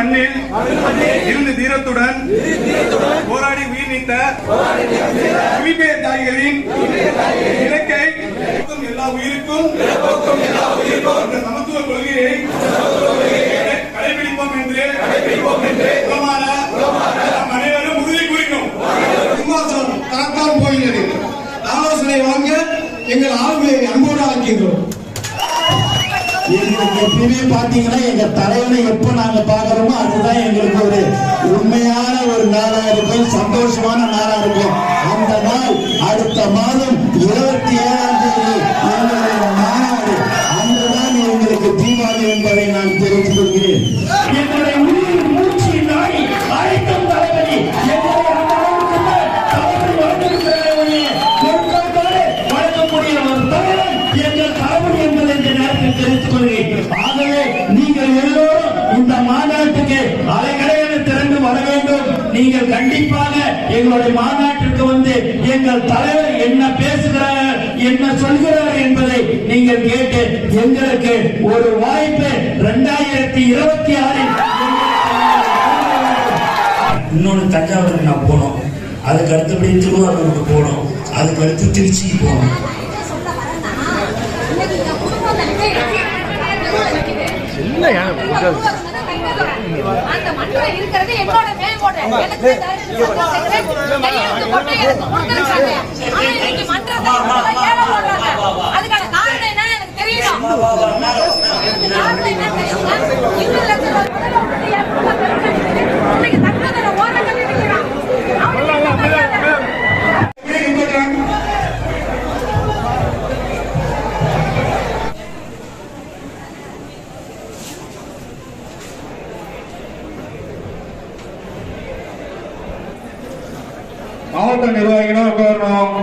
மண்ணில் இருந்து தீரத்துடன் போராடி உயிர் நீத்த புலிபெயர் தாய்களின் இலக்கை எல்லா உயிருக்கும் சமத்துவ கொள்கையை கடைபிடிப்போம் என்று அனைவரும் உறுதி கூறினோம். சிம்மாசனம் தரத்தான் போகிறது. ஆலோசனை வாங்க எங்கள் ஆளுமையை அன்போடு ஆக்கின்றோம். எங்களுக்கு எப்பயுமே பாத்தீங்கன்னா எங்க தலைவனை எப்ப நாங்க பாக்குறோமோ அதுதான் எங்களுக்கு ஒரு உண்மையான ஒரு நாளா இருக்கும், சந்தோஷமான நாளா இருக்கும். அந்த நாள் அடுத்த மாதம் 27ஆம் தேதி எங்களுடைய மாநாடு. அன்றுதான் எங்களுக்கு தீபாவளி என்பதை நான் தெரிவித்துக் கொள்கிறேன். எங்களுடைய உயிர் மூச்சு நாடி அழைக்கும் தளபதி வழங்கக்கூடிய ஒரு தலைவன் எங்கள் தளபதி என்பதை இந்த நேரத்தில் தெரிவித்துக் கொள்கிறேன். ஆகவே நீங்கள் எல்லோரும் இந்த மாநாட்டுக்கு அலைகளையான திறந்து வர வேண்டும். நீங்கள் கண்டிப்பாக எங்களுடைய மாநாட்டிற்கு வந்து எங்கள் தலைவர் என்ன பேசுகிறார், என்ன சொல்கிறார் என்பதை நீங்கள் கேட்டு எங்களுக்கு ஒரு வாய்ப்பு 2026 இன்னொன்று தஞ்சாவூருக்கு நான் போனோம், அதுக்கு அடுத்தபடி திருவாரூருக்கு போனோம், அதுக்கு அடுத்து திருச்சிக்கு போனோம். அந்த மன்றம் இருக்கிறது என்னோட மேல்கோட்டை. எனக்கு அதுக்கான காரணம் என்ன எனக்கு தெரியணும். மாவட்ட நிர்வாகிகளும் உட்காரணும்.